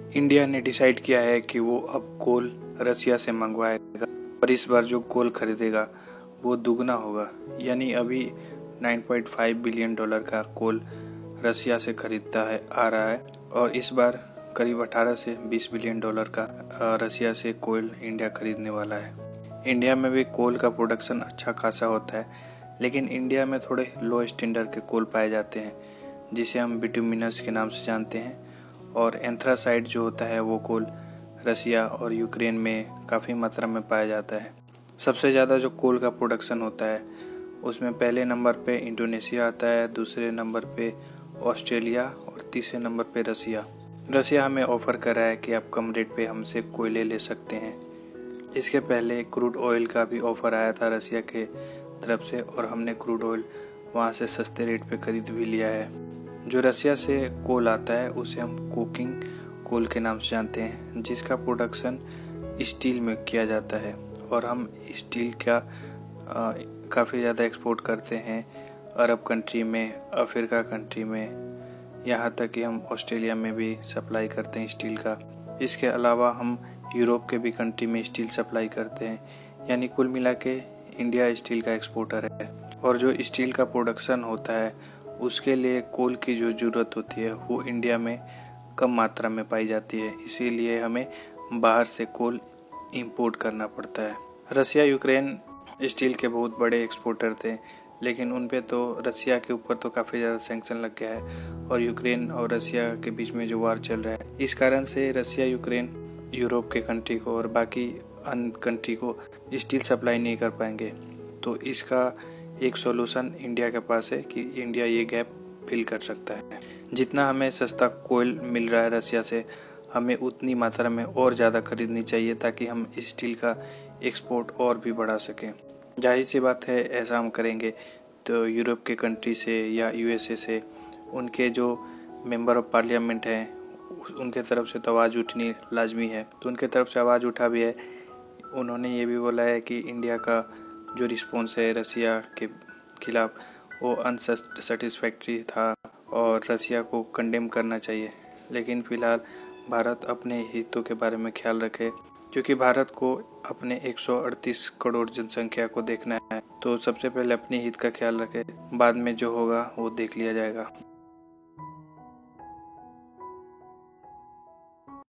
India ने decide किया है कि वो अब कोल रसिया से मंगवाएगा और इस बार जो कोल खरीदेगा वो दुगना होगा, यानी अभी 9.5 बिलियन डॉलर का कोल रसिया से खरीदता है आ रहा है और इस बार करीब 18 से 20 बिलियन डॉलर का रसिया से कोल इंडिया खरीदने वाला है। इंडिया में भी कोल का प्रोडक्शन अच्छा खासा होता है, लेकिन इंडिया में थोड़े लो स्टैंडर्ड के कोल पाए जाते हैं जिसे हम बिटुमिनस के नाम से जानते हैं, और एंथ्रासाइट जो होता है वो कोल रसिया और यूक्रेन में काफ़ी मात्रा में पाया जाता है। सबसे ज़्यादा जो कोल का प्रोडक्शन होता है उसमें पहले नंबर पे इंडोनेशिया आता है, दूसरे नंबर पे ऑस्ट्रेलिया और तीसरे नंबर पे रसिया। रसिया हमें ऑफ़र कर रहा है कि आप कम रेट पे हमसे कोयले ले सकते हैं। इसके पहले क्रूड ऑयल का भी ऑफ़र आया था रसिया के तरफ से और हमने क्रूड ऑयल वहाँ से सस्ते रेट पे खरीद भी लिया है। जो रसिया से कोल आता है उसे हम कोकिंग कोल के नाम से जानते हैं, जिसका प्रोडक्शन स्टील में किया जाता है और हम स्टील का काफ़ी ज़्यादा एक्सपोर्ट करते हैं अरब कंट्री में, अफ्रीका कंट्री में, यहाँ तक कि हम ऑस्ट्रेलिया में भी सप्लाई करते हैं स्टील का। इसके अलावा हम यूरोप के भी कंट्री में स्टील सप्लाई करते हैं, यानी कुल मिला के इंडिया स्टील का एक्सपोर्टर है। और जो स्टील का प्रोडक्शन होता है उसके लिए कोल की जो ज़रूरत होती है वो इंडिया में कम मात्रा में पाई जाती है, इसीलिए हमें बाहर से कोल इंपोर्ट करना पड़ता है। रसिया यूक्रेन स्टील के बहुत बड़े एक्सपोर्टर थे, लेकिन उन पे तो रसिया के ऊपर तो काफ़ी ज़्यादा सैंक्शन लग गया है और यूक्रेन और रसिया के बीच में जो वार चल रहा है इस कारण से रसिया यूक्रेन यूरोप के कंट्री को और बाकी अन्य कंट्री को स्टील सप्लाई नहीं कर पाएंगे। तो इसका एक सॉल्यूशन इंडिया के पास है कि इंडिया ये गैप फिल कर सकता है। जितना हमें सस्ता कोयल मिल रहा है रसिया से, हमें उतनी मात्रा में और ज़्यादा खरीदनी चाहिए ताकि हम स्टील का एक्सपोर्ट और भी बढ़ा सकें। जाहिर सी बात है ऐसा हम करेंगे तो यूरोप के कंट्री से या यूएसए से उनके जो मेंबर ऑफ पार्लियामेंट हैं उनके तरफ से तो आवाज़ उठनी लाजमी है, तो उनके तरफ से आवाज़ उठा भी है। उन्होंने ये भी बोला है कि इंडिया का जो रिस्पॉन्स है रसिया के खिलाफ वो अनसेटिस्फैक्ट्री था और रसिया को कंडेम करना चाहिए। लेकिन फ़िलहाल भारत अपने हितों के बारे में ख्याल रखे, क्योंकि भारत को अपने 138 करोड़ जनसंख्या को देखना है, तो सबसे पहले अपने हित का ख्याल रखे, बाद में जो होगा वो देख लिया जाएगा।